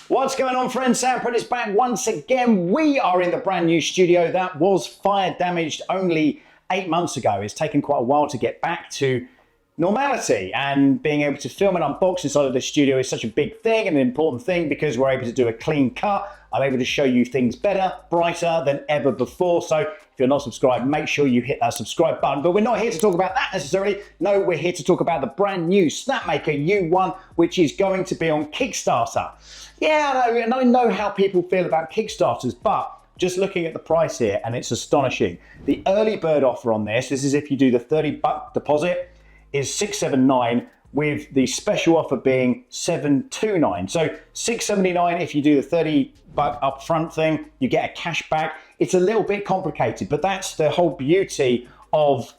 What's going on, friends? Sam Prentice back once again. We are in the brand new studio that was fire damaged only 8 months ago. It's taken quite a while to get back to normality, and being able to film and unbox inside of the studio is such a big thing and an important thing because we're able to do a clean cut. I'm able to show you things better, brighter than ever before. So if you're not subscribed, make sure you hit that subscribe button. But we're not here to talk about that necessarily. No, we're here to talk about the brand new Snapmaker U1, which is going to be on Kickstarter. Yeah, I know how people feel about Kickstarters, but just looking at the price here, and it's astonishing. The early bird offer on this is if you do the $30 deposit, is $679, with the special offer being $729. So $679 if you do the $30 upfront thing, you get a cash back. It's a little bit complicated, but that's the whole beauty of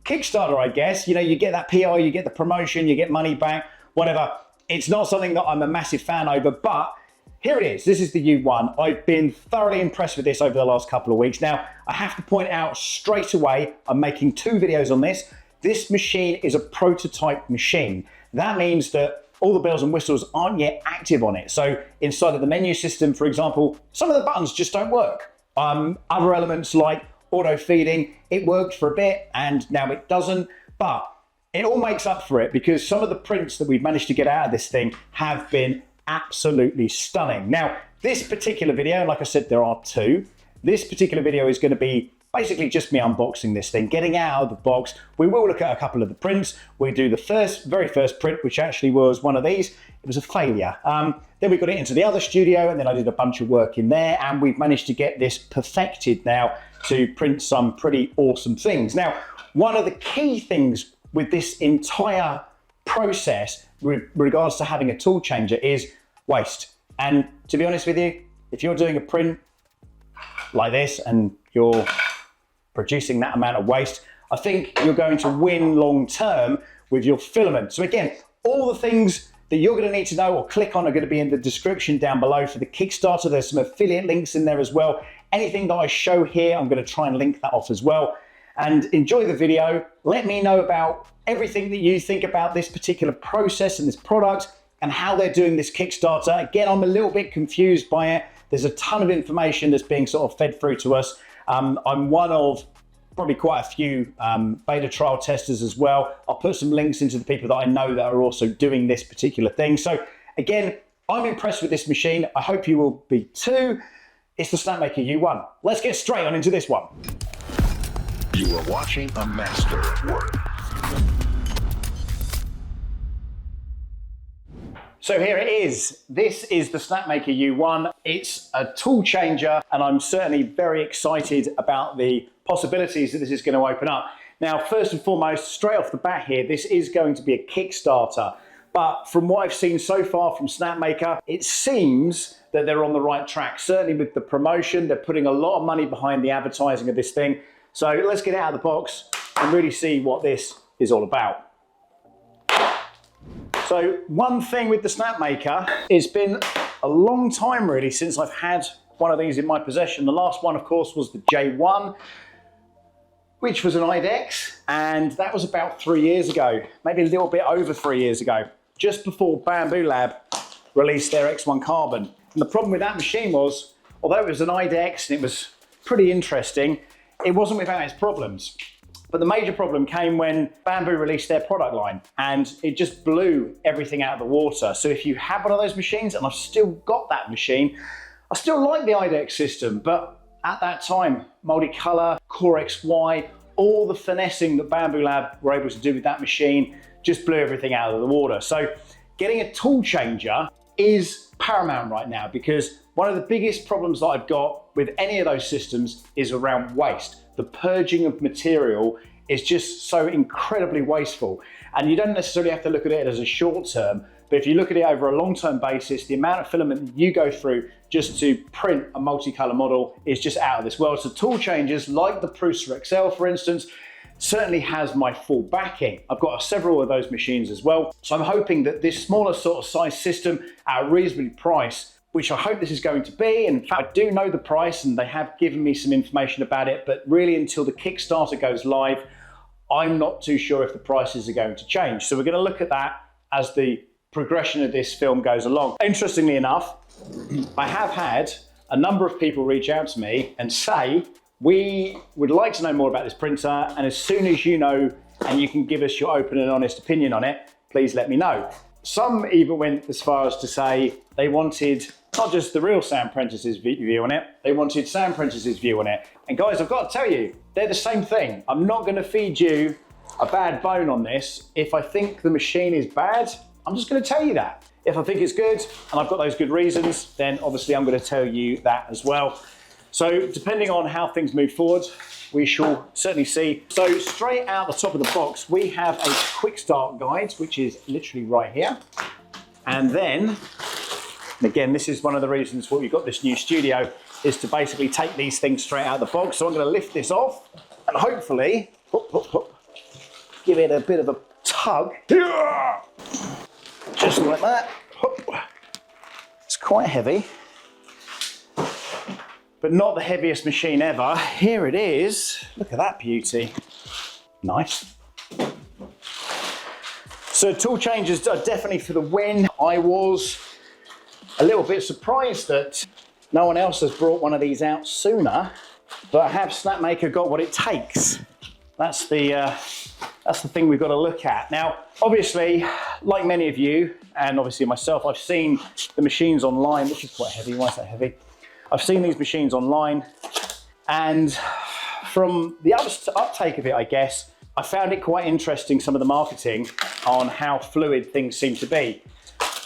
Kickstarter, I guess. You know, you get that PR, you get the promotion, you get money back, whatever. It's not something that I'm a massive fan over, but here it is. This is the U1. I've been thoroughly impressed with this over the last couple of weeks. Now, I have to point out straight away, I'm making 2 videos on this. This machine is a prototype machine. That means that all the bells and whistles aren't yet active on it. So inside of the menu system, for example, some of the buttons just don't work. Other elements like auto feeding, it worked for a bit and now it doesn't, but it all makes up for it because some of the prints that we've managed to get out of this thing have been absolutely stunning. Now, this particular video, like I said, there are 2. This particular video is going to be basically just me unboxing this thing, getting out of the box. We will look at a couple of the prints. We do the very first print, which actually was one of these. It was a failure. Then we got it into the other studio, and then I did a bunch of work in there, and we've managed to get this perfected now to print some pretty awesome things. Now, one of the key things with this entire process with regards to having a tool changer is waste. And to be honest with you, if you're doing a print like this and you're producing that amount of waste, I think you're going to win long term with your filament. So again, all the things that you're going to need to know or click on are going to be in the description down below for the Kickstarter. There's some affiliate links in there as well. Anything that I show here, I'm going to try and link that off as well. And enjoy the video. Let me know about everything that you think about this particular process and this product and how they're doing this Kickstarter. Again, I'm a little bit confused by it. There's a ton of information that's being sort of fed through to us. I'm one of probably quite a few beta trial testers as well. I'll put some links into the people that I know that are also doing this particular thing. So again, I'm impressed with this machine. I hope you will be too. It's the Snapmaker U1. Let's get straight on into this one. You are watching a master at work. So here it is. This is the Snapmaker U1. It's a tool changer, and I'm certainly very excited about the possibilities that this is going to open up. Now, first and foremost, straight off the bat here, this is going to be a Kickstarter. But from what I've seen so far from Snapmaker, it seems that they're on the right track. Certainly with the promotion, they're putting a lot of money behind the advertising of this thing. So let's get out of the box and really see what this is all about. So one thing with the Snapmaker, it's been a long time really since I've had one of these in my possession. The last one, of course, was the J1, which was an IDEX, and that was about 3 years ago, maybe a little bit over 3 years ago, just before Bambu Lab released their X1 Carbon. And the problem with that machine was, although it was an IDEX and it was pretty interesting, it wasn't without its problems. But the major problem came when Bambu released their product line, and it just blew everything out of the water. So if you have one of those machines, and I've still got that machine, I still like the IDEX system, but at that time, multicolor, CoreXY, all the finessing that Bambu Lab were able to do with that machine just blew everything out of the water. So getting a tool changer is paramount right now, because one of the biggest problems that I've got with any of those systems is around waste. The purging of material is just so incredibly wasteful. And you don't necessarily have to look at it as a short term, but if you look at it over a long-term basis, the amount of filament that you go through just to print a multicolor model is just out of this world. So tool changers like the Prusa XL, for instance, certainly has my full backing. I've got several of those machines as well. So I'm hoping that this smaller sort of size system at a reasonably price, which I hope this is going to be. In fact, I do know the price and they have given me some information about it, but really until the Kickstarter goes live, I'm not too sure if the prices are going to change. So we're going to look at that as the progression of this film goes along. Interestingly enough, I have had a number of people reach out to me and say, we would like to know more about this printer, and as soon as you know and you can give us your open and honest opinion on it, please let me know. Some even went as far as to say they wanted not just the real Sam Prentice's view on it, they wanted Sam Prentice's view on it. And guys, I've got to tell you, they're the same thing. I'm not going to feed you a bad bone on this. If I think the machine is bad, I'm just going to tell you that. If I think it's good and I've got those good reasons, then obviously I'm going to tell you that as well. So depending on how things move forward, we shall certainly see. So straight out the top of the box, we have a quick start guide, which is literally right here. And then, and again, this is one of the reasons why we've got this new studio, is to basically take these things straight out of the box. So I'm going to lift this off and hopefully give it a bit of a tug. Just like that. It's quite heavy, but not the heaviest machine ever. Here it is. Look at that beauty. Nice. So tool changes are definitely for the win. I was a little bit surprised that no one else has brought one of these out sooner, but have Snapmaker got what it takes? That's the thing we've got to look at. Now, obviously, like many of you, and obviously myself, I've seen the machines online. This is quite heavy. Why is that heavy? I've seen these machines online, and from the uptake of it, I guess, I found it quite interesting, some of the marketing on how fluid things seem to be.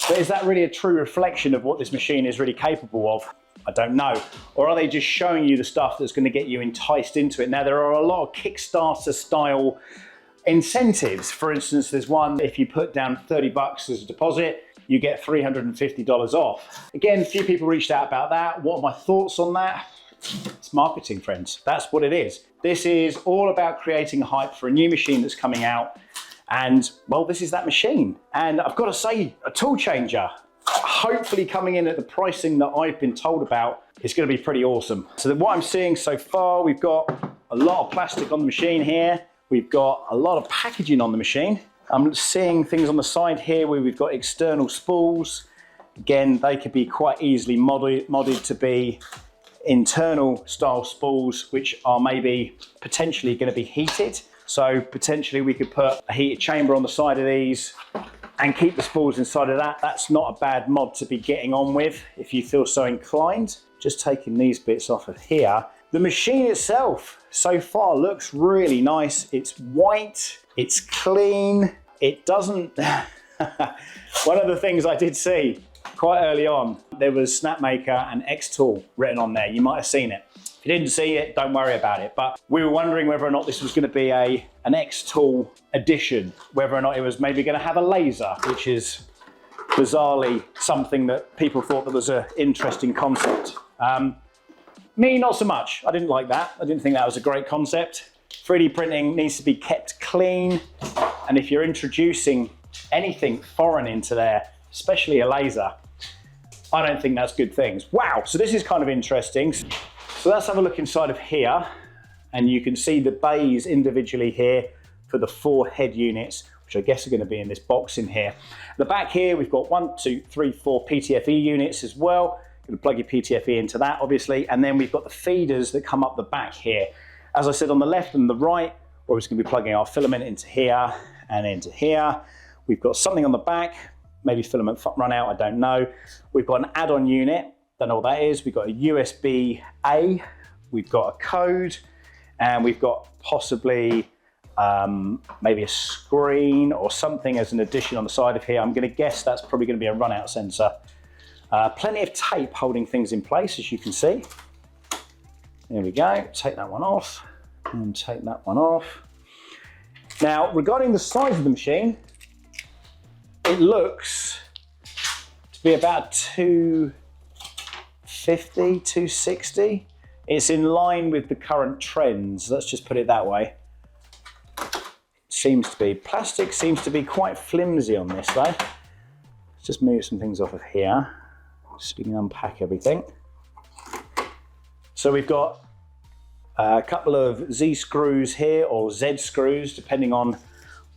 But is that really a true reflection of what this machine is really capable of? I don't know. Or are they just showing you the stuff that's going to get you enticed into it? Now, there are a lot of Kickstarter style incentives. For instance, there's one, if you put down 30 bucks as a deposit, you get $350 off. Again, a few people reached out about that. What are my thoughts on that? It's marketing, friends. That's what it is. This is all about creating hype for a new machine that's coming out. And well, this is that machine. And I've got to say, a tool changer, hopefully coming in at the pricing that I've been told about, is going to be pretty awesome. So what I'm seeing so far, we've got a lot of plastic on the machine here. We've got a lot of packaging on the machine. I'm seeing things on the side here where we've got external spools. Again, they could be quite easily modded to be internal style spools, which are maybe potentially going to be heated. So potentially we could put a heated chamber on the side of these and keep the spools inside of that. That's not a bad mod to be getting on with if you feel so inclined. Just taking these bits off of here. The machine itself so far looks really nice. It's white, it's clean. It doesn't, one of the things I did see quite early on, there was Snapmaker and X-Tool written on there. You might have seen it. If you didn't see it, don't worry about it. But we were wondering whether or not this was going to be an X-Tool edition, whether or not it was maybe going to have a laser, which is bizarrely something that people thought that was an interesting concept. Me, not so much. I didn't like that. I didn't think that was a great concept. 3D printing needs to be kept clean. And if you're introducing anything foreign into there, especially a laser, I don't think that's good things. Wow, so this is kind of interesting. So let's have a look inside of here. And you can see the bays individually here for the 4 head units, which I guess are going to be in this box in here. The back here, we've got 1, 2, 3, 4 PTFE units as well. Going to plug your PTFE into that, obviously. And then we've got the feeders that come up the back here. As I said, on the left and the right, we're just going to be plugging our filament into here and into here. We've got something on the back, maybe filament run out, I don't know. We've got an add-on unit, don't know what that is. We've got a USB-A, we've got a code, and we've got possibly maybe a screen or something as an addition on the side of here. I'm going to guess that's probably going to be a run-out sensor. Plenty of tape holding things in place, as you can see. There we go, take that one off and take that one off. Now, regarding the size of the machine, it looks to be about 250, 260. It's in line with the current trends, let's just put it that way. It seems to be. Plastic seems to be quite flimsy on this though. Let's just move some things off of here, so we can unpack everything. So we've got a couple of Z screws here, or Z screws, depending on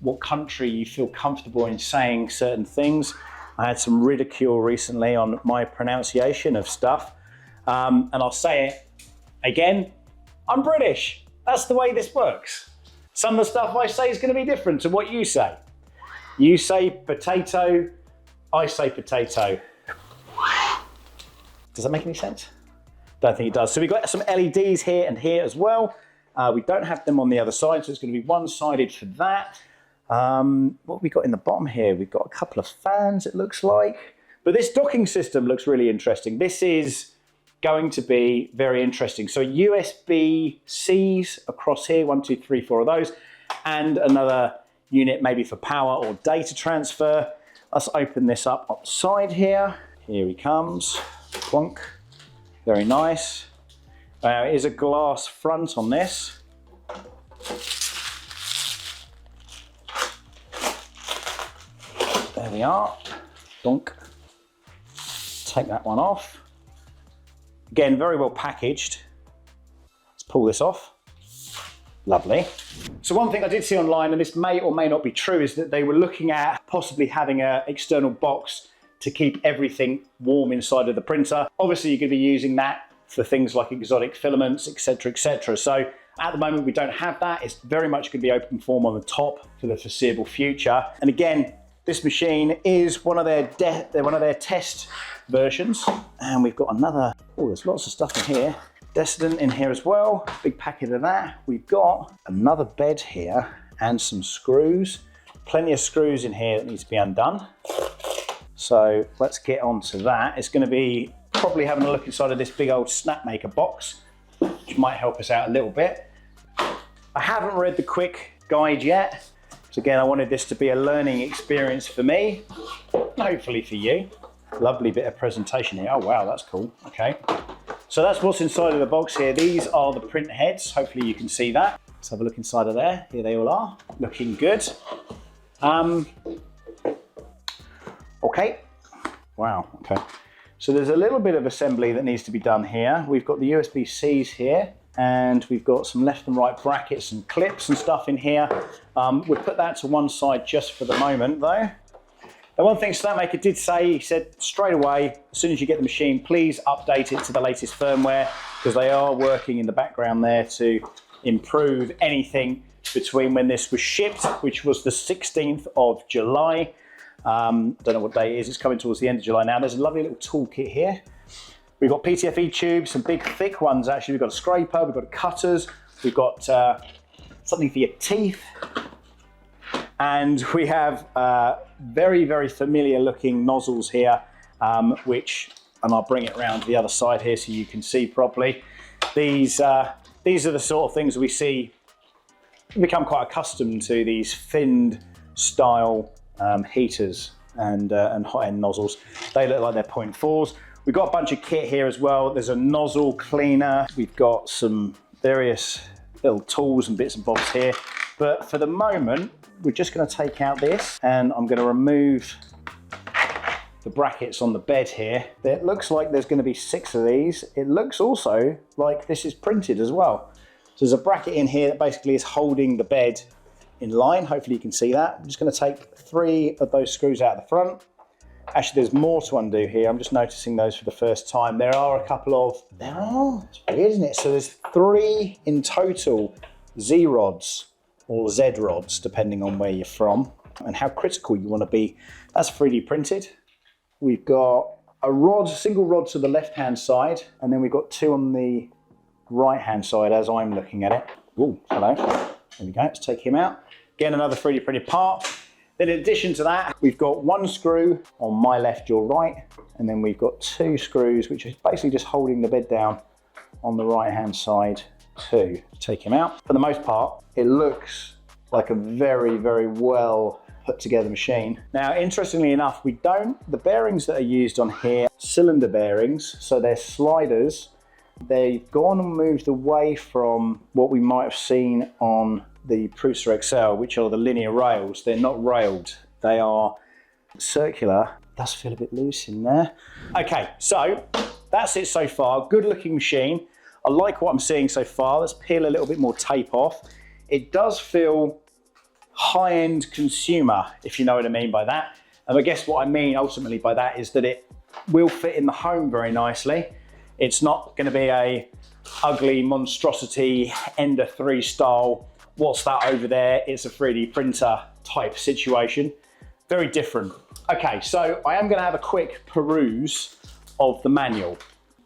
what country you feel comfortable in saying certain things. I had some ridicule recently on my pronunciation of stuff. And I'll say it again, I'm British. That's the way this works. Some of the stuff I say is going to be different to what you say. You say potato, I say potato. Does that make any sense? Don't think it does. So we've got some LEDs here and here as well. We don't have them on the other side, so it's going to be one-sided for that. What have we got in the bottom here? We've got a couple of fans, it looks like. But this docking system looks really interesting. This is going to be very interesting. So USB-Cs across here, 1, 2, 3, 4 of those, and another unit maybe for power or data transfer. Let's open this up on the side here. Here he comes, plonk, very nice. It is a glass front on this. There we are, donk. Take that one off. Again, very well packaged. Let's pull this off. Lovely. So one thing I did see online, and this may or may not be true, is that they were looking at possibly having an external box to keep everything warm inside of the printer. Obviously, you're going to be using that for things like exotic filaments, etc., etc. So at the moment, we don't have that. It's very much going to be open form on the top for the foreseeable future. And again, this machine is one of their test versions. And we've got another, oh, there's lots of stuff in here. Desodorant in here as well, big packet of that. We've got another bed here and some screws. Plenty of screws in here that needs to be undone. So let's get on to that. It's going to be probably having a look inside of this big old Snapmaker box, which might help us out a little bit. I haven't read the quick guide yet. So again, I wanted this to be a learning experience for me, hopefully for you. Lovely bit of presentation here. Oh wow, that's cool. Okay. So that's what's inside of the box here. These are the print heads. Hopefully you can see that. Let's have a look inside of there. Here they all are, looking good. Okay. Wow, okay. So there's a little bit of assembly that needs to be done here. We've got the USB-Cs here, and we've got some left and right brackets and clips and stuff in here. We'll put that to one side just for the moment though. The one thing Snapmaker did say, he said straight away, as soon as you get the machine, please update it to the latest firmware, because they are working in the background there to improve anything between when this was shipped, which was the 16th of July. Don't know what day it is, it's coming towards the end of July now. There's a lovely little toolkit here. We've got PTFE tubes, some big thick ones actually. We've got a scraper, we've got cutters, we've got something for your teeth. And we have very, very familiar looking nozzles here, which, and I'll bring it around to the other side here so you can see properly. These are the sort of things we see, become quite accustomed to, these finned style heaters and hot end nozzles. They look like they're 0.4s. We've got a bunch of kit here as well. There's a nozzle cleaner. We've got some various little tools and bits and bobs here. But for the moment, we're just going to take out this, and I'm going to remove the brackets on the bed here. It looks like there's going to be 6 of these. It looks also like this is printed as well. So there's a bracket in here that basically is holding the bed in line. Hopefully you can see that. I'm just going to take 3 of those screws out of the front. Actually, there's more to undo here. I'm just noticing those for the first time. There are a couple of, it's weird, isn't it? So there's 3 in total Z rods or Z rods, depending on where you're from and how critical you want to be. That's 3D printed. We've got a rod, single rod to the left-hand side, and then we've got 2 on the right-hand side as I'm looking at it. Oh, hello. There we go, let's take him out. Again, another 3D printed part. Then in addition to that, we've got 1 screw on my left, your right, and then we've got 2 screws, which is basically just holding the bed down on the right-hand side too. Take him out. For the most part, it looks like a very, very well put together machine. Now, interestingly enough, the bearings that are used on here, cylinder bearings, so they're sliders. They've gone and moved away from what we might have seen on the Prusa XL, which are the linear rails. They're not railed, they are circular. It does feel a bit loose in there. Okay, so that's it so far. Good looking machine. I like what I'm seeing so far. Let's peel a little bit more tape off. It does feel high-end consumer, if you know what I mean by that. And I guess what I mean ultimately by that is that it will fit in the home very nicely. It's not going to be a ugly monstrosity Ender 3 style, what's that over there? It's a 3D printer type situation. Very different. Okay, so I am going to have a quick peruse of the manual.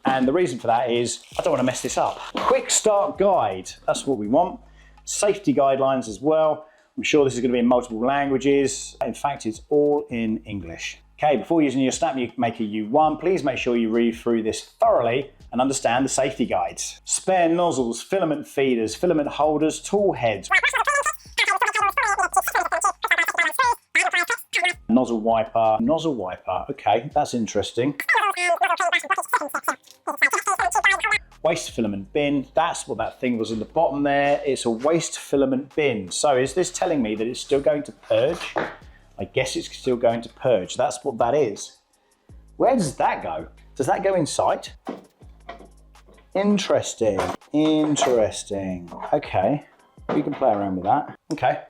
And the reason for that is I don't want to mess this up. Quick start guide, that's what we want. Safety guidelines as well. I'm sure this is going to be in multiple languages. In fact, it's all in English. Okay, before using your Snapmaker U1, please make sure you read through this thoroughly and understand the safety guides. Spare nozzles, filament feeders, filament holders, tool heads. Nozzle wiper, okay, that's interesting. Waste filament bin, that's what that thing was in the bottom there. It's a waste filament bin. So is this telling me that it's still going to purge? I guess it's still going to purge. That's what that is. Where does that go? Does that go inside? Interesting, interesting. Okay, we can play around with that. Okay,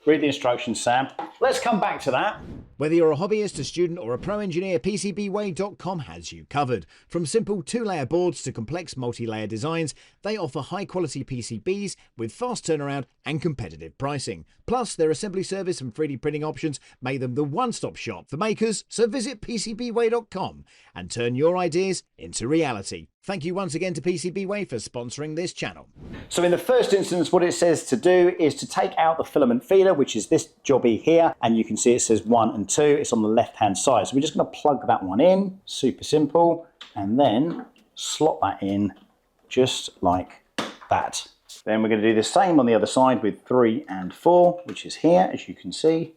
read the instructions, Sam. Let's come back to that. Whether you're a hobbyist, a student or a pro engineer, PCBWay.com has you covered. From simple 2-layer boards to complex multi-layer designs, they offer high-quality PCBs with fast turnaround and competitive pricing. Plus, their assembly service and 3D printing options make them the one-stop shop for makers, so visit PCBWay.com and turn your ideas into reality. Thank you once again to PCBWay for sponsoring this channel. So in the first instance, what it says to do is to take out the filament feeder, which is this jobby here, and you can see it says 1 and 2. It's on the left-hand side. So we're just going to plug that one in, super simple, and then slot that in just like that. Then we're going to do the same on the other side with 3 and 4, which is here, as you can see.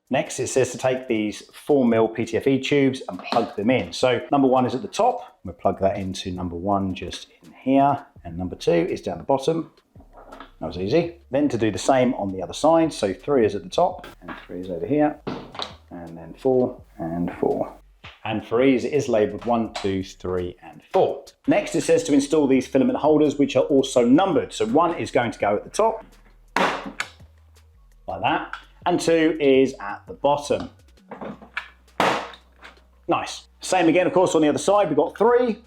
Next, it says to take these 4mm PTFE tubes and plug them in. So number 1 is at the top. We'll plug that into number 1 just in here. And number 2 is down the bottom. That was easy. Then to do the same on the other side. So 3 is at the top and 3 is over here. And then 4 and 4. And for ease, it is labelled 1, 2, 3 and 4. Next, it says to install these filament holders, which are also numbered. So 1 is going to go at the top, like that. And 2 is at the bottom. Nice. Same again, of course, on the other side. We've got 3.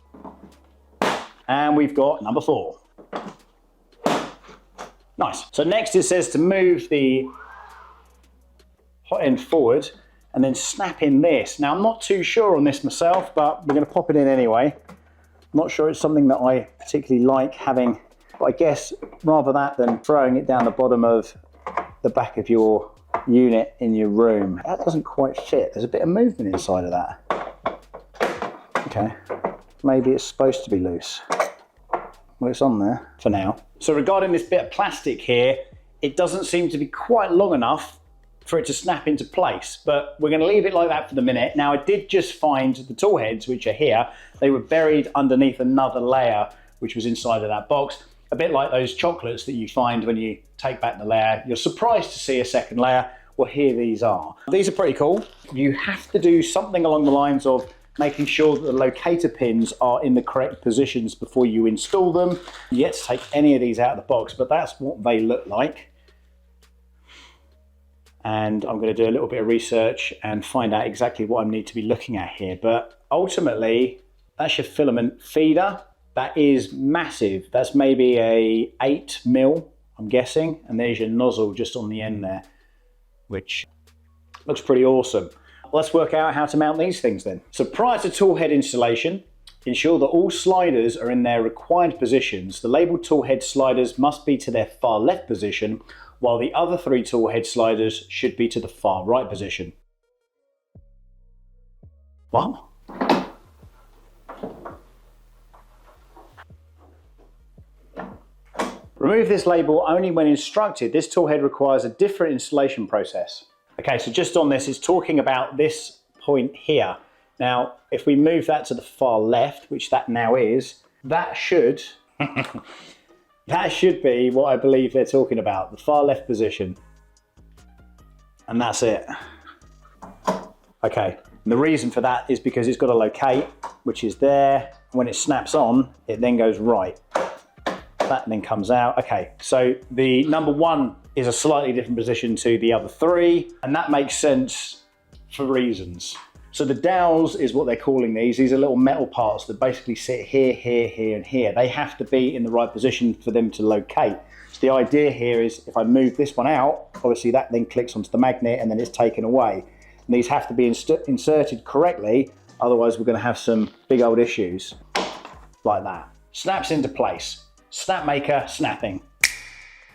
And we've got number 4. Nice. So next it says to move the hot end forward and then snap in this. Now, I'm not too sure on this myself, but we're going to pop it in anyway. I'm not sure it's something that I particularly like having, but I guess rather that than throwing it down the bottom of the back of your unit in your room. That doesn't quite fit. There's a bit of movement inside of that. Okay, maybe it's supposed to be loose. Well, it's on there for now. So regarding this bit of plastic here, it doesn't seem to be quite long enough for it to snap into place, but we're going to leave it like that for the minute. Now, I did just find the tool heads, which are here. They were buried underneath another layer, which was inside of that box. A bit like those chocolates that you find when you take back the layer. You're surprised to see a second layer. Well, here these are. These are pretty cool. You have to do something along the lines of making sure that the locator pins are in the correct positions before you install them. You get to take any of these out of the box, but that's what they look like. And I'm going to do a little bit of research and find out exactly what I need to be looking at here. But ultimately, that's your filament feeder. That is massive. That's maybe a 8mm, I'm guessing. And there's your nozzle just on the end there, which looks pretty awesome. Let's work out how to mount these things then. So prior to tool head installation, ensure that all sliders are in their required positions. The labeled tool head sliders must be to their far left position, while the other 3 tool head sliders should be to the far right position. What? Remove this label only when instructed. This tool head requires a different installation process. Okay, so just on this, it's talking about this point here. Now, if we move that to the far left, which that now is, that should, that should be what I believe they're talking about, the far left position. And that's it. Okay, and the reason for that is because it's got a locate, which is there. When it snaps on, it then goes right. That then comes out. Okay, so the number 1 is a slightly different position to the other 3, and that makes sense for reasons. So the dowels is what they're calling these. These are little metal parts that basically sit here, here, here, and here. They have to be in the right position for them to locate. So the idea here is if I move this one out, obviously that then clicks onto the magnet and then it's taken away. And these have to be inserted correctly, otherwise we're going to have some big old issues like that. Snaps into place. Snapmaker snapping.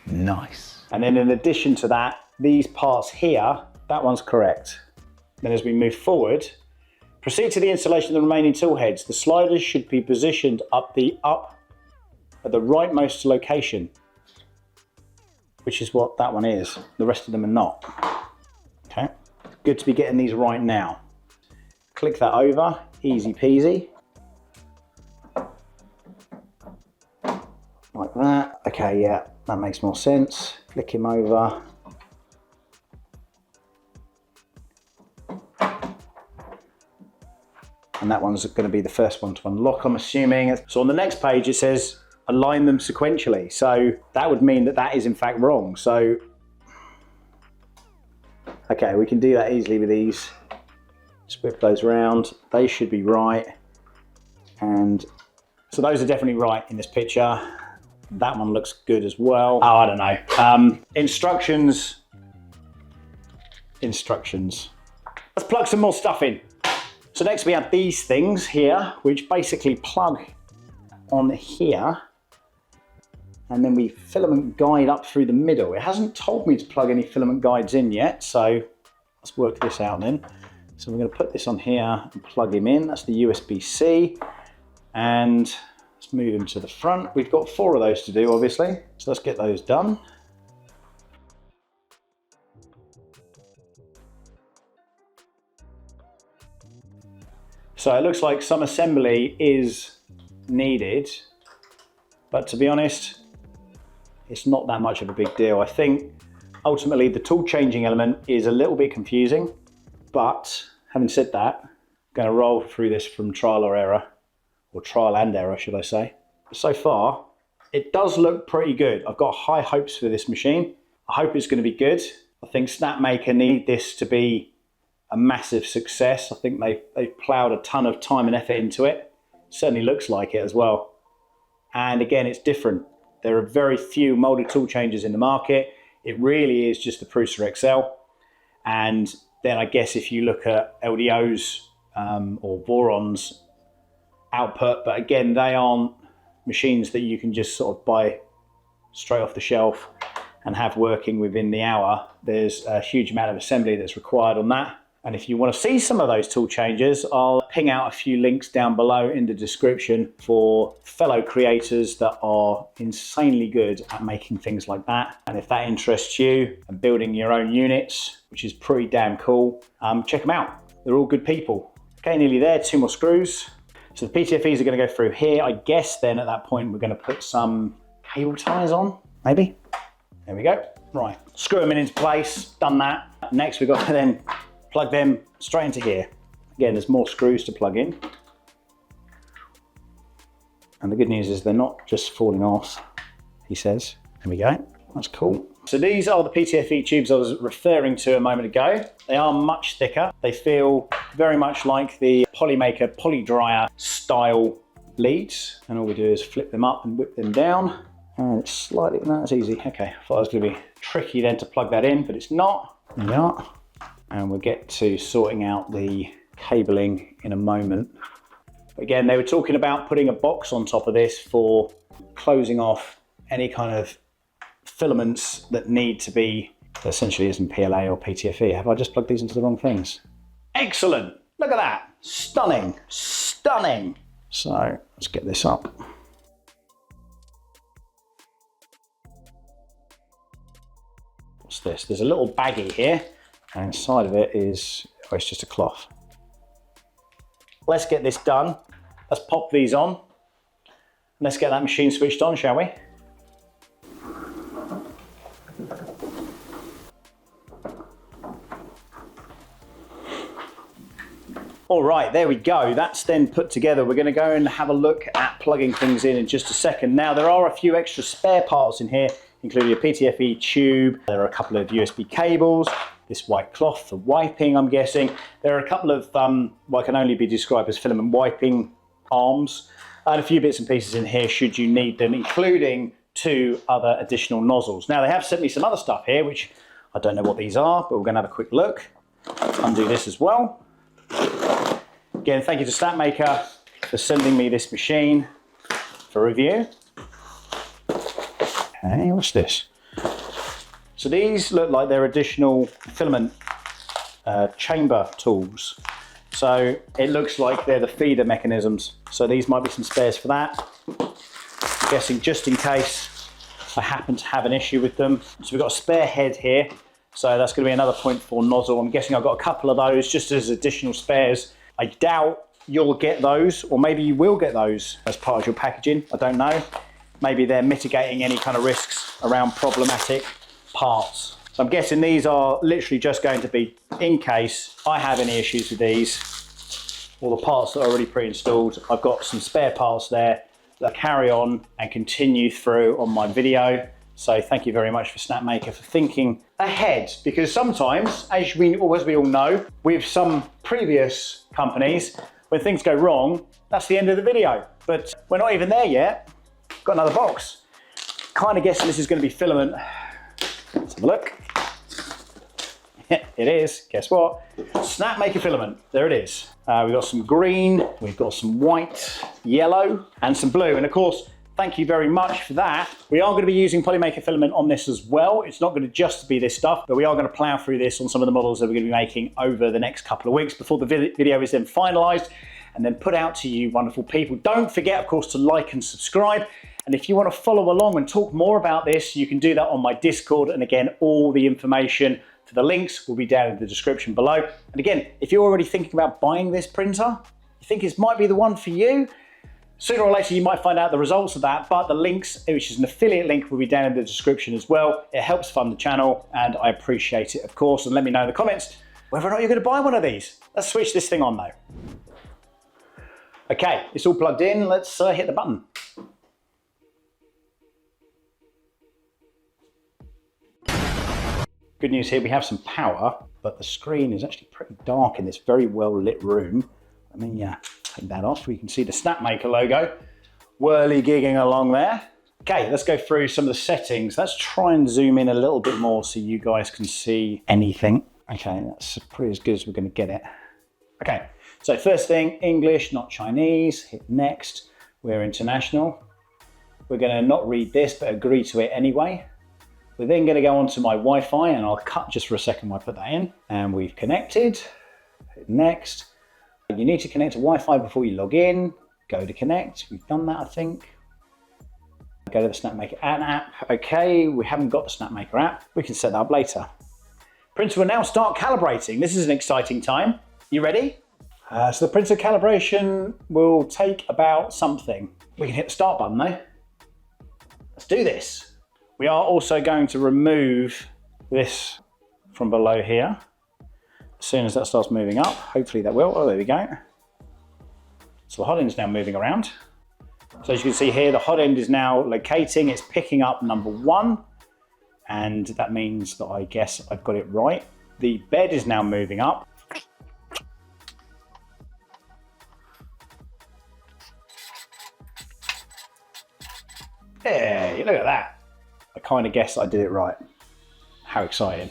Nice. And then in addition to that, these parts here, that one's correct. Then as we move forward, proceed to the installation of the remaining tool heads. The sliders should be positioned up at the rightmost location, which is what that one is. The rest of them are not. Okay, good to be getting these right now. Click that over, easy peasy. Like that. Okay, yeah, that makes more sense. Flick him over. And that one's going to be the first one to unlock, I'm assuming. So on the next page it says align them sequentially. So that would mean that that is in fact wrong. So, okay, we can do that easily with these. Just whip those around. They should be right. And so those are definitely right in this picture. That one looks good as well. Oh, I don't know. Instructions. Let's plug some more stuff in. So next we have these things here, which basically plug on here, and then we filament guide up through the middle. It hasn't told me to plug any filament guides in yet, so let's work this out then. So we're going to put this on here and plug him in. That's the USB-C, and let's move him to the front. We've got 4 of those to do, obviously, so let's get those done. So it looks like some assembly is needed, but to be honest, it's not that much of a big deal. I think ultimately the tool changing element is a little bit confusing, but having said that, I'm going to roll through this from trial or error, or trial and error, should I say. So far, it does look pretty good. I've got high hopes for this machine. I hope it's going to be good. I think Snapmaker need this to be a massive success. I think they've ploughed a ton of time and effort into it. Certainly looks like it as well. And again, it's different. There are very few molded tool changes in the market. It really is just the Prusa XL. And then I guess if you look at LDO's or Voron's output, but again, they aren't machines that you can just sort of buy straight off the shelf and have working within the hour. There's a huge amount of assembly that's required on that. And if you want to see some of those tool changes, I'll ping out a few links down below in the description for fellow creators that are insanely good at making things like that. And if that interests you and building your own units, which is pretty damn cool, check them out. They're all good people. Okay, nearly there, 2 more screws. So the PTFEs are going to go through here. I guess then at that point, we're going to put some cable ties on, maybe. There we go. Right, screw them into place, done that. Next, we've got to then plug them straight into here. Again, there's more screws to plug in. And the good news is they're not just falling off, he says. There we go, that's cool. So these are the PTFE tubes I was referring to a moment ago. They are much thicker. They feel very much like the Polymaker Polydryer style leads. And all we do is flip them up and whip them down. And it's slightly, no, it's easy. Okay, I thought it was gonna be tricky then to plug that in, but it's not. There we are. And we'll get to sorting out the cabling in a moment. Again, they were talking about putting a box on top of this for closing off any kind of filaments that need to be, essentially isn't PLA or PTFE. Have I just plugged these into the wrong things? Excellent, look at that, stunning, stunning. So let's get this up. What's this? There's a little baggie here. And inside of it is, oh, it's just a cloth. Let's get this done. Let's pop these on. Let's get that machine switched on, shall we? All right, there we go. That's then put together. We're going to go and have a look at plugging things in just a second. Now, there are a few extra spare parts in here, including a PTFE tube. There are a couple of USB cables, this white cloth for wiping, I'm guessing. There are a couple of what can only be described as filament wiping arms, and a few bits and pieces in here should you need them, including 2 other additional nozzles. Now, they have sent me some other stuff here, which I don't know what these are, but we're going to have a quick look. Let's undo this as well. Again, thank you to Snapmaker for sending me this machine for review. Okay, what's this? So these look like they're additional filament chamber tools. So it looks like they're the feeder mechanisms. So these might be some spares for that. I'm guessing just in case I happen to have an issue with them. So we've got a spare head here. So that's going to be another 0.4 nozzle. I'm guessing I've got a couple of those just as additional spares. I doubt you'll get those, or maybe you will get those as part of your packaging. I don't know. Maybe they're mitigating any kind of risks around problematic parts. So I'm guessing these are literally just going to be in case I have any issues with these. All the parts that are already pre-installed. I've got some spare parts there that carry on and continue through on my video. So thank you very much for Snapmaker for thinking ahead, because sometimes, as we all know, with some previous companies, when things go wrong, that's the end of the video. But we're not even there yet. Got another box. Kind of guessing this is going to be filament. Let's have a look. It is. Guess what? Snapmaker filament. There it is. We've got some green, we've got some white, yellow, and some blue. And of course, thank you very much for that. We are going to be using Polymaker filament on this as well. It's not going to just be this stuff, but we are going to plow through this on some of the models that we're going to be making over the next couple of weeks before the video is then finalized and then put out to you wonderful people. Don't forget, of course, to like and subscribe. And if you want to follow along and talk more about this, you can do that on my Discord. And again, all the information for the links will be down in the description below. And again, if you're already thinking about buying this printer, you think it might be the one for you, sooner or later you might find out the results of that, but the links, which is an affiliate link, will be down in the description as well. It helps fund the channel and I appreciate it, of course. And let me know in the comments whether or not you're going to buy one of these. Let's switch this thing on though. Okay, it's all plugged in. Let's hit the button. Good news here, we have some power, but the screen is actually pretty dark in this very well lit room. Let me take that off. We can see the Snapmaker logo whirly-gigging along there. Okay, let's go through some of the settings. Let's try and zoom in a little bit more so you guys can see anything. Okay, that's pretty as good as we're going to get it. Okay, so first thing, English, not Chinese. Hit next. We're international. We're going to not read this, but agree to it anyway. We're then going to go onto my Wi-Fi, and I'll cut just for a second while I put that in. And we've connected. Hit next. You need to connect to Wi-Fi before you log in. Go to connect. We've done that, I think. Go to the Snapmaker app. Okay, we haven't got the Snapmaker app. We can set that up later. Printer will now start calibrating. This is an exciting time. You ready? So the printer calibration will take about something. We can hit the start button though. Let's do this. We are also going to remove this from below here. As soon as that starts moving up, hopefully that will. Oh, there we go. So the hot end is now moving around. So as you can see here, the hot end is now locating. It's picking up number 1. And that means that I guess I've got it right. The bed is now moving up. Hey, look at that. I kind of guessed I did it right. How exciting.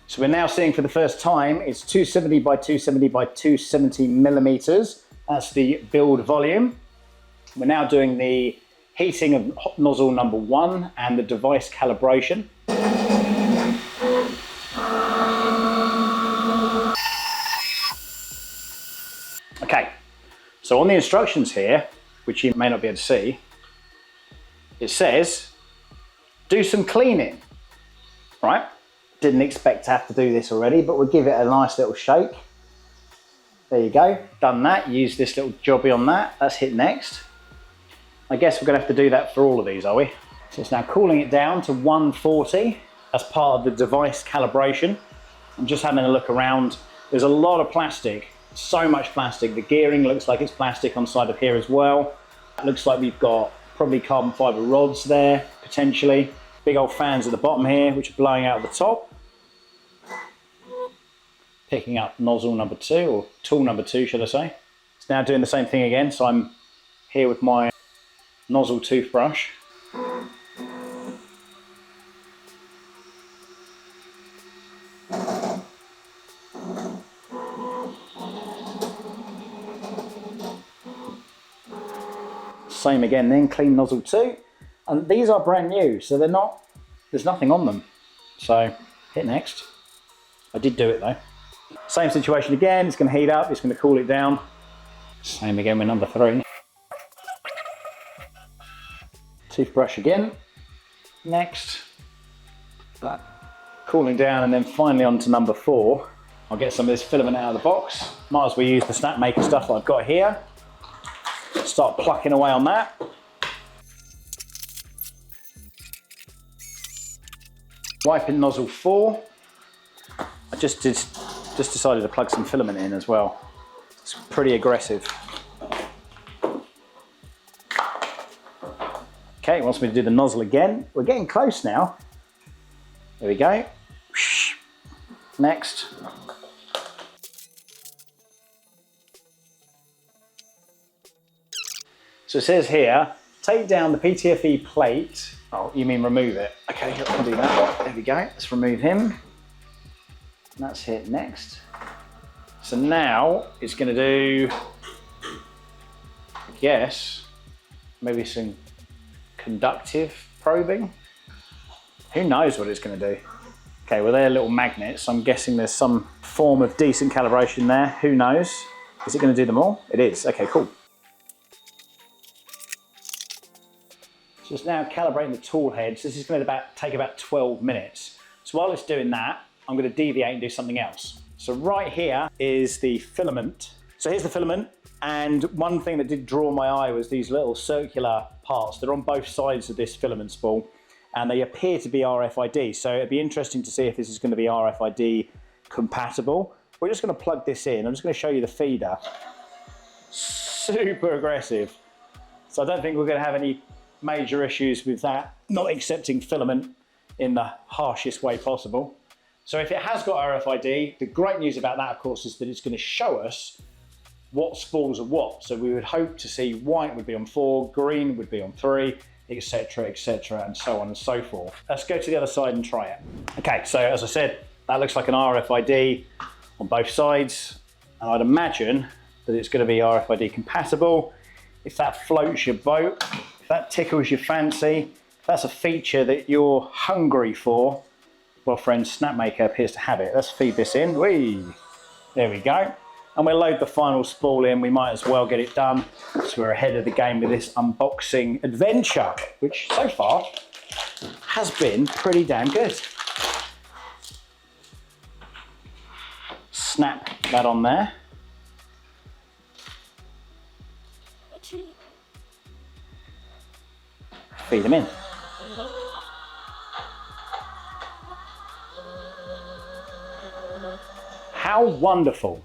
So we're now seeing for the first time, it's 270 by 270 by 270 millimeters. That's the build volume. We're now doing the heating of hot nozzle number 1 and the device calibration. Okay, so on the instructions here, which you may not be able to see, it says, do some cleaning, right? Didn't expect to have to do this already, but we'll give it a nice little shake. There you go, done that. Use this little jobby on that. Let's hit next. I guess we're gonna have to do that for all of these, are we? So it's now cooling it down to 140 as part of the device calibration. I'm just having a look around There's a lot of plastic, so much plastic. The gearing looks like it's plastic on the side of here as well. It looks like we've got probably carbon fibre rods there, potentially. Big old fans at the bottom here, which are blowing out of the top. Picking up nozzle number 2, or tool number 2, should I say. It's now doing the same thing again, so I'm here with my nozzle toothbrush. Same again then, clean nozzle 2. And these are brand new, so they're not, there's nothing on them. So hit next. I did do it though. Same situation again, it's going to heat up, it's going to cool it down. Same again with number 3. Toothbrush again. Next. That cooling down, and then finally on to number 4. I'll get some of this filament out of the box. Might as well use the Snapmaker stuff that I've got here. Start plucking away on that. Wiping nozzle 4. I just decided to plug some filament in as well. It's pretty aggressive. Okay, it wants me to do the nozzle again. We're getting close now. There we go. Next. So it says here, take down the PTFE plate. Oh, you mean remove it? Okay, I'll do that. There we go. Let's remove him. That's hit next. So now it's going to do, I guess, maybe some conductive probing. Who knows what it's going to do? Okay, well they're little magnets. I'm guessing there's some form of decent calibration there. Who knows? Is it going to do them all? It is. Okay, cool. So it's now calibrating the tool heads. This is going to take about 12 minutes. So while it's doing that, I'm going to deviate and do something else. So right here is the filament. So here's the filament, and one thing that did draw my eye was these little circular parts. They're on both sides of this filament spool, and they appear to be RFID. So it'd be interesting to see if this is going to be RFID compatible. We're just going to plug this in. I'm just going to show you the feeder. Super aggressive. So I don't think we're going to have any major issues with that not accepting filament in the harshest way possible. So if it has got RFID, the great news about that, of course, is that it's going to show us what spools are what. So we would hope to see white would be on 4, green would be on 3, etc., and so on and so forth. Let's go to the other side and try it. Okay, so as I said, that looks like an RFID on both sides, and I'd imagine that it's going to be RFID compatible. If that floats your boat, if that tickles your fancy, if that's a feature that you're hungry for, well friends, Snapmaker appears to have it. Let's feed this in. Whee! There we go. And we'll load the final spool in. We might as well get it done, so we're ahead of the game with this unboxing adventure, which so far has been pretty damn good. Snap that on there. Feed them in. How wonderful.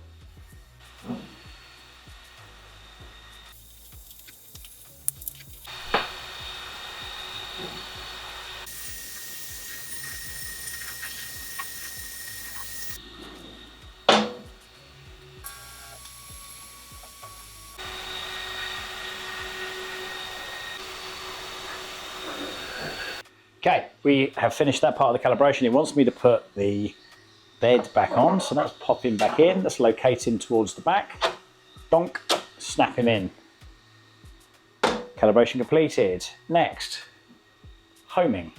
Okay, we have finished that part of the calibration. It wants me to put the bed back on, so let's pop him back in. Let's locate him towards the back. Donk, snap him in. Calibration completed. Next, homing.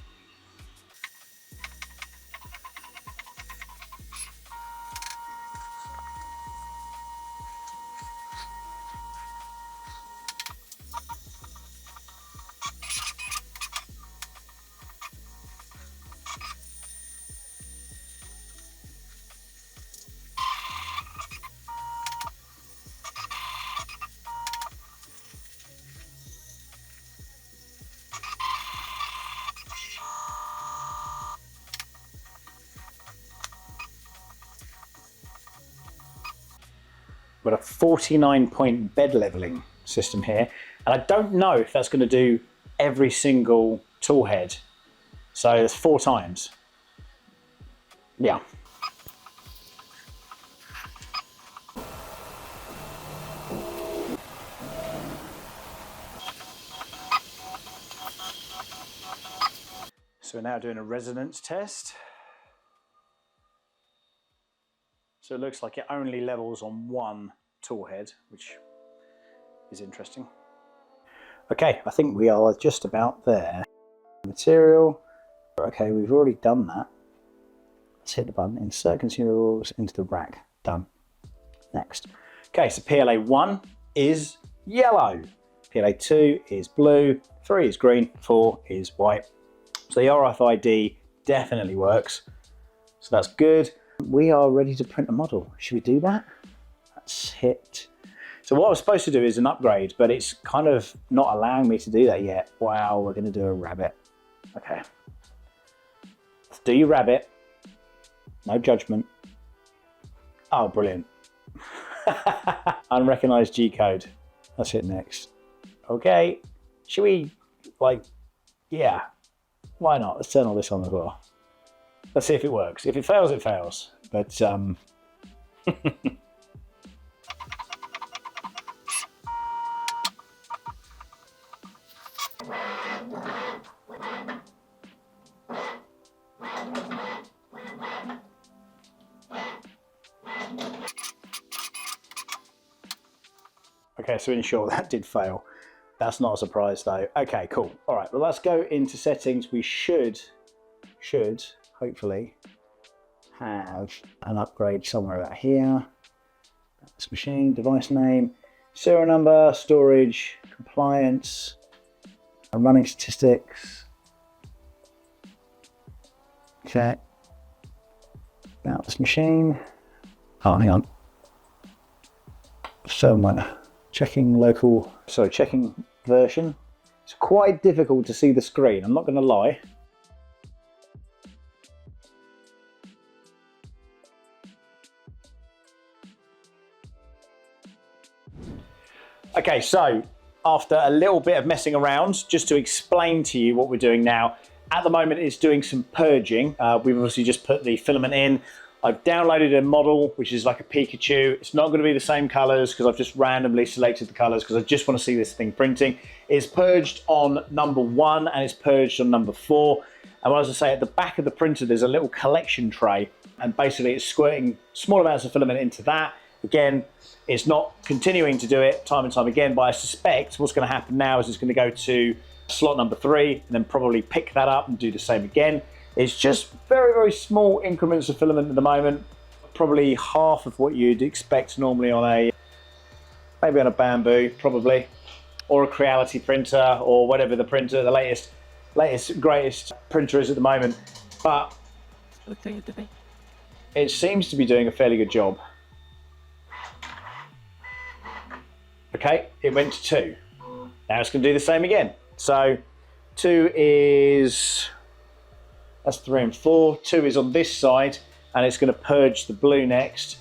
We've got a 49-point bed leveling system here, and I don't know if that's going to do every single tool head. So there's 4 times. Yeah. So we're now doing a resonance test. So it looks like it only levels on 1 tool head, which is interesting. Okay, I think we are just about there. Material. Okay, we've already done that. Let's hit the button. Insert consumables into the rack. Done. Next. Okay, so PLA 1 is yellow. PLA 2 is blue. 3 is green. 4 is white. So the RFID definitely works. So that's good. We are ready to print a model. Should we do that? Let's hit. So what I was supposed to do is an upgrade, but it's kind of not allowing me to do that yet. Wow, we're going to do a rabbit. Okay. Let's do your rabbit. No judgment. Oh, brilliant. Unrecognized G-code. Let's hit next. Okay. Should we, like, yeah. Why not? Let's turn all this on as well. Let's see if it works. If it fails, it fails. But, okay, so in short, that did fail. That's not a surprise though. Okay, cool. All right, well, let's go into settings. We should hopefully have an upgrade somewhere about here. This machine, device name, serial number, storage, compliance, and running statistics. Check. About this machine. Oh, hang on. Firmware. Checking local, sorry, checking version. It's quite difficult to see the screen, I'm not going to lie. Okay, so after a little bit of messing around, just to explain to you what we're doing now, at the moment it's doing some purging. We've obviously just put the filament in. I've downloaded a model, which is like a Pikachu. It's not going to be the same colors because I've just randomly selected the colors because I just want to see this thing printing. It's purged on number 1 and it's purged on number 4. And as I say, at the back of the printer, there's a little collection tray, and basically it's squirting small amounts of filament into that. Again, it's not continuing to do it time and time again, but I suspect what's going to happen now is it's going to go to slot number 3 and then probably pick that up and do the same again. It's just very, very small increments of filament at the moment. Probably half of what you'd expect normally on a, maybe on a Bambu, probably, or a Creality printer, or whatever the printer, the latest, greatest printer is at the moment. But it seems to be doing a fairly good job. Okay, it went to 2. Now it's going to do the same again. So 2 is... that's 3 and 4. 2 is on this side, and it's going to purge the blue next.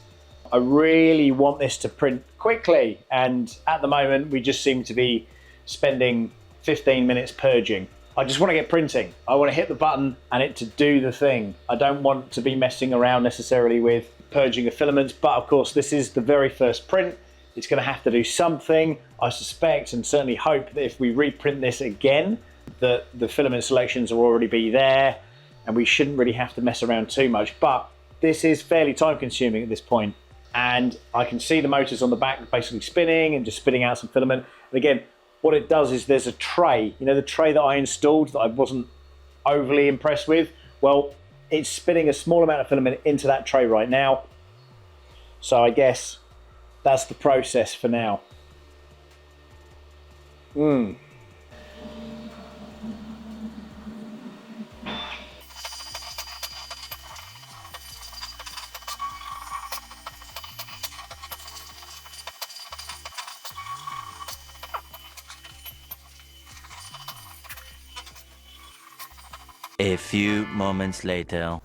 I really want this to print quickly, and at the moment we just seem to be spending 15 minutes purging. I just want to get printing. I want to hit the button and it to do the thing. I don't want to be messing around necessarily with purging of filaments, but of course this is the very first print. It's going to have to do something. I suspect and certainly hope that if we reprint this again, that the filament selections will already be there, and we shouldn't really have to mess around too much. But this is fairly time consuming at this point, and I can see the motors on the back basically spinning and just spitting out some filament. And again, what it does is there's a tray, you know, the tray that I installed that I wasn't overly impressed with. Well, it's spitting a small amount of filament into that tray right now. So I guess that's the process for now. A few moments later.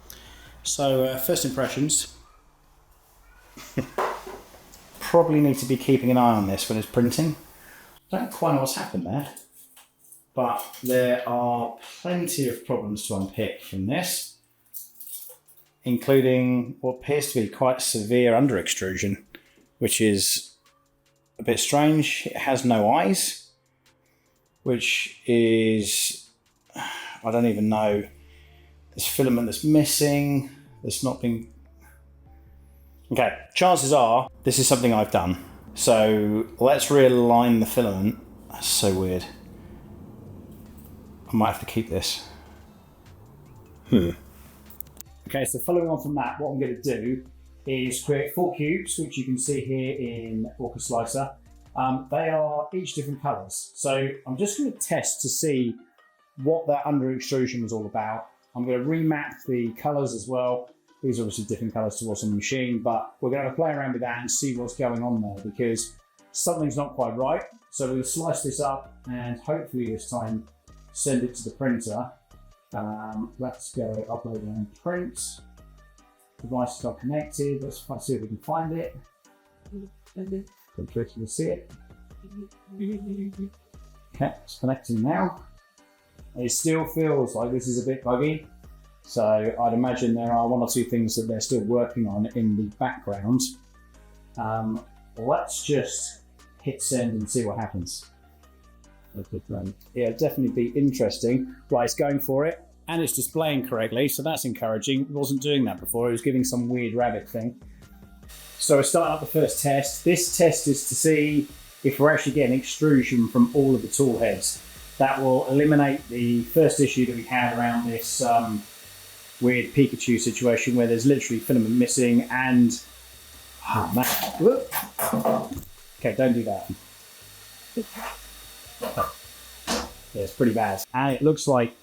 So first impressions, probably need to be keeping an eye on this when it's printing. I don't quite know what's happened there, but there are plenty of problems to unpick from this, including what appears to be quite severe under-extrusion, which is a bit strange. It has no eyes, which is, I don't even know. There's filament that's missing, that's not been... Okay, chances are this is something I've done. So let's realign the filament. That's so weird. I might have to keep this. Okay, so following on from that, what I'm going to do is create 4 cubes, which you can see here in Orca Slicer. They are each different colours. So I'm just going to test to see what that under extrusion was all about. I'm going to remap the colours as well. These are obviously different colours to what's on the machine, but we're going to play around with that and see what's going on there, because something's not quite right. So we'll slice this up and hopefully this time send it to the printer. Let's go upload and print. Devices are connected. Let's see if we can find it. Go through to see it. Okay, it's connecting now. It still feels like this is a bit buggy. So I'd imagine there are 1 or 2 things that they're still working on in the background. Let's just hit send and see what happens. Yeah, definitely be interesting. Right, it's going for it and it's displaying correctly, so that's encouraging. It wasn't doing that before, it was giving some weird rabbit thing. So we're starting up the first test. This test is to see if we're actually getting extrusion from all of the tool heads. That will eliminate the first issue that we had around this weird Pikachu situation where there's literally filament missing and... Oh man. Whoop. Okay, don't do that. Yeah, it's pretty bad. And it looks like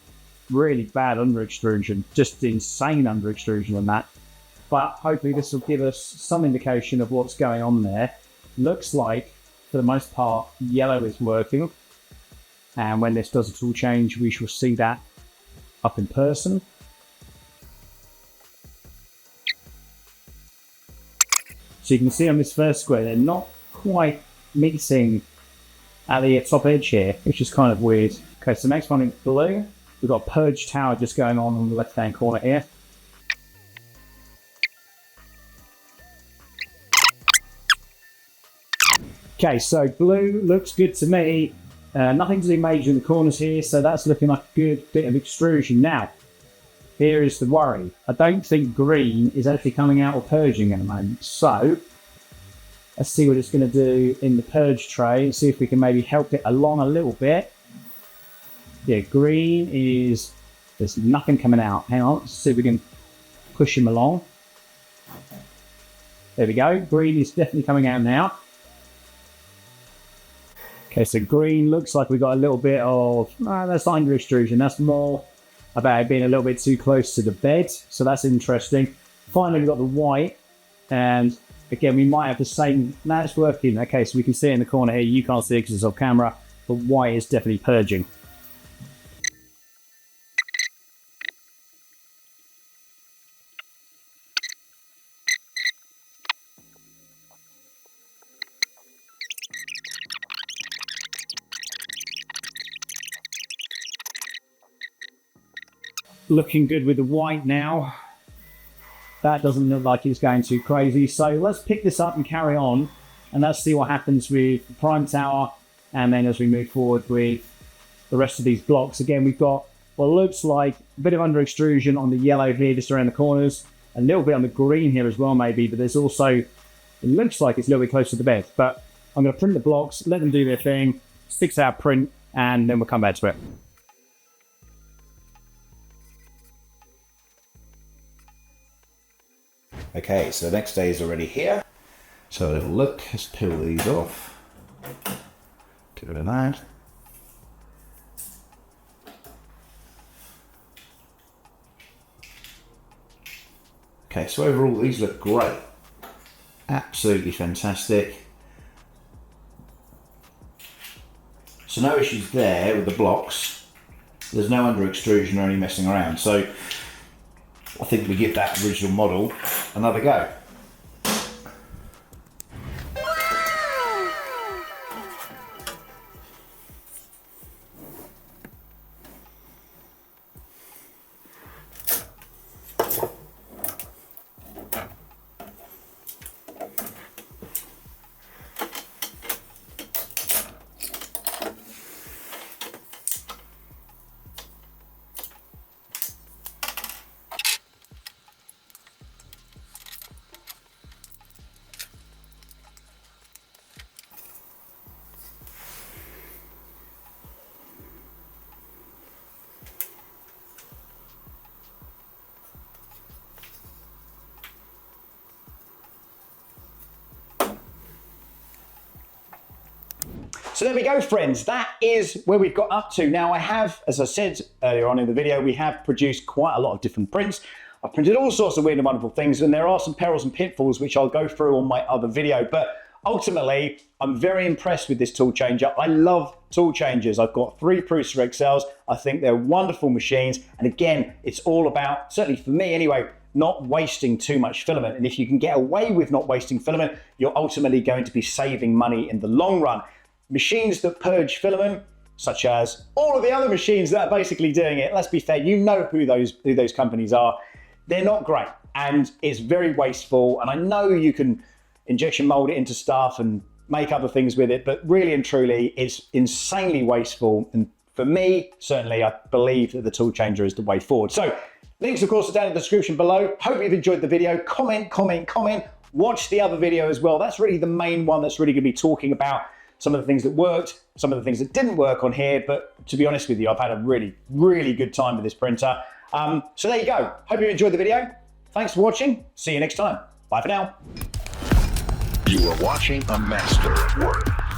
really bad under extrusion, just insane under extrusion on that. But hopefully this will give us some indication of what's going on there. Looks like, for the most part, yellow is working. And when this does a tool change, we shall see that up in person. So you can see on this first square, they're not quite meeting at the top edge here, which is kind of weird. Okay, so next one in blue, we've got a purge tower just going on the left-hand corner here. Okay, so blue looks good to me. Nothing to do major in the corners here, so that's looking like a good bit of extrusion. Now, here is the worry. I don't think green is actually coming out or purging at the moment. So, let's see what it's going to do in the purge tray and see if we can maybe help it along a little bit. Yeah, green is... There's nothing coming out. Hang on, let's see if we can push him along. There we go. Green is definitely coming out now. Okay, so green looks like we got a little bit of... that's not under extrusion. That's more about it being a little bit too close to the bed. So that's interesting. Finally, we've got the white. And again, we might have the same... Now it's working. Okay, so we can see it in the corner here. You can't see it because it's off camera. But white is definitely purging. Looking good with the white now. That doesn't look like it's going too crazy. So let's pick this up and carry on. And let's see what happens with the prime tower. And then as we move forward with the rest of these blocks. Again, we've got what looks like a bit of under extrusion on the yellow here, just around the corners. A little bit on the green here as well, maybe. But there's also, it looks like it's a little bit close to the bed. But I'm going to print the blocks, let them do their thing, 6-hour print, and then we'll come back to it. Okay, so the next day is already here. So a little look, let's peel these off. Do it out. Okay, so overall these look great. Absolutely fantastic. So no issues there with the blocks. There's no under extrusion or any messing around. So I think we give that original model another go. So there we go, friends. That is where we've got up to. Now I have, as I said earlier on in the video, we have produced quite a lot of different prints. I've printed all sorts of weird and wonderful things, and there are some perils and pitfalls which I'll go through on my other video. But ultimately, I'm very impressed with this tool changer. I love tool changers. I've got 3 Prusa XLs. I think they're wonderful machines. And again, it's all about, certainly for me anyway, not wasting too much filament. And if you can get away with not wasting filament, you're ultimately going to be saving money in the long run. Machines that purge filament, such as all of the other machines that are basically doing it, let's be fair, you know who those companies are. They're not great, and it's very wasteful. And I know you can injection mold it into stuff and make other things with it, but really and truly, it's insanely wasteful. And for me, certainly, I believe that the tool changer is the way forward. So links, of course, are down in the description below. Hope you've enjoyed the video. Comment, comment, comment. Watch the other video as well. That's really the main one that's really going to be talking about some of the things that worked, some of the things that didn't work on here. But to be honest with you, I've had a really, really good time with this printer. So there you go. Hope you enjoyed the video. Thanks for watching. See you next time. Bye for now. You are watching a master at work.